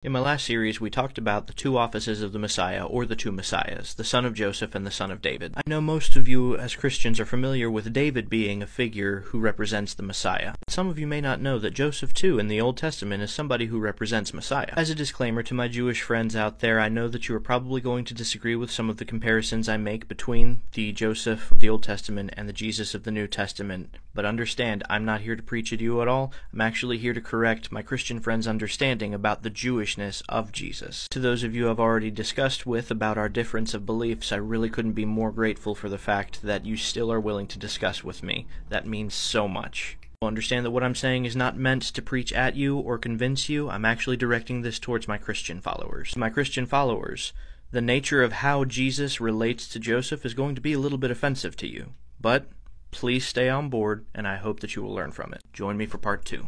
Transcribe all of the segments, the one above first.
In my last series, we talked about the two offices of the Messiah, or the two Messiahs, the son of Joseph and the son of David. I know most of you as Christians are familiar with David being a figure who represents the Messiah. Some of you may not know that Joseph too in the Old Testament is somebody who represents Messiah. As a disclaimer to my Jewish friends out there, I know that you are probably going to disagree with some of the comparisons I make between the Joseph of the Old Testament and the Jesus of the New Testament, but understand, I'm not here to preach at you at all. I'm actually here to correct my Christian friends' understanding about the Jewishness of Jesus. To those of you I've already discussed with about our difference of beliefs, I really couldn't be more grateful for the fact that you still are willing to discuss with me. That means so much. Understand that what I'm saying is not meant to preach at you or convince you. I'm actually directing this towards my Christian followers. My Christian followers, the nature of how Jesus relates to Joseph is going to be a little bit offensive to you, but please stay on board, and I hope that you will learn from it. Join me for part 2.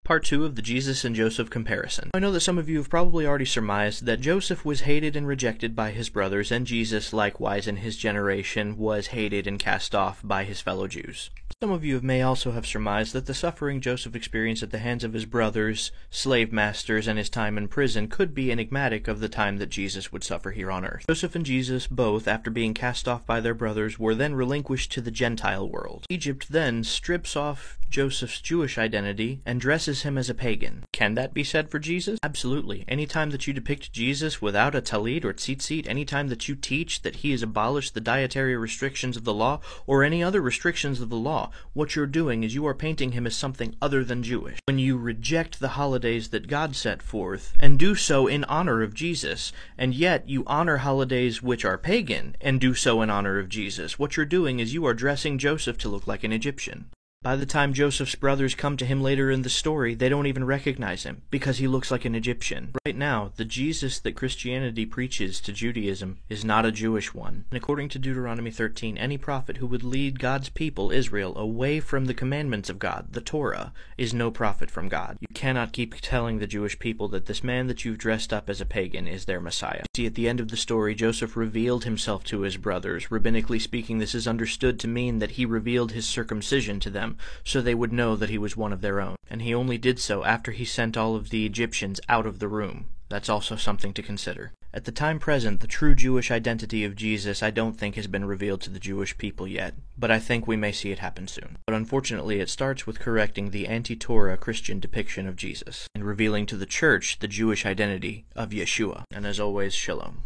Part 2 of the Jesus and Joseph comparison. I know that some of you have probably already surmised that Joseph was hated and rejected by his brothers, and Jesus, likewise in his generation, was hated and cast off by his fellow Jews. Some of you may also have surmised that the suffering Joseph experienced at the hands of his brothers, slave masters, and his time in prison could be enigmatic of the time that Jesus would suffer here on earth. Joseph and Jesus both, after being cast off by their brothers, were then relinquished to the Gentile world. Egypt then strips off Joseph's Jewish identity and dresses him as a pagan. Can that be said for Jesus? Absolutely. Anytime that you depict Jesus without a talit or tzitzit, anytime that you teach that he has abolished the dietary restrictions of the law or any other restrictions of the law, what you're doing is you are painting him as something other than Jewish. When you reject the holidays that God set forth and do so in honor of Jesus, and yet you honor holidays which are pagan and do so in honor of Jesus, what you're doing is you are dressing Joseph to look like an Egyptian. By the time Joseph's brothers come to him later in the story, they don't even recognize him, because he looks like an Egyptian. Right now, the Jesus that Christianity preaches to Judaism is not a Jewish one. And according to Deuteronomy 13, any prophet who would lead God's people, Israel, away from the commandments of God, the Torah, is no prophet from God. You cannot keep telling the Jewish people that this man that you've dressed up as a pagan is their Messiah. See, at the end of the story, Joseph revealed himself to his brothers. Rabbinically speaking, this is understood to mean that he revealed his circumcision to them, so they would know that he was one of their own. And he only did so after he sent all of the Egyptians out of the room. That's also something to consider. At the time present, the true Jewish identity of Jesus I don't think has been revealed to the Jewish people yet, but I think we may see it happen soon. But unfortunately, it starts with correcting the anti-Torah Christian depiction of Jesus, and revealing to the church the Jewish identity of Yeshua. And as always, Shalom.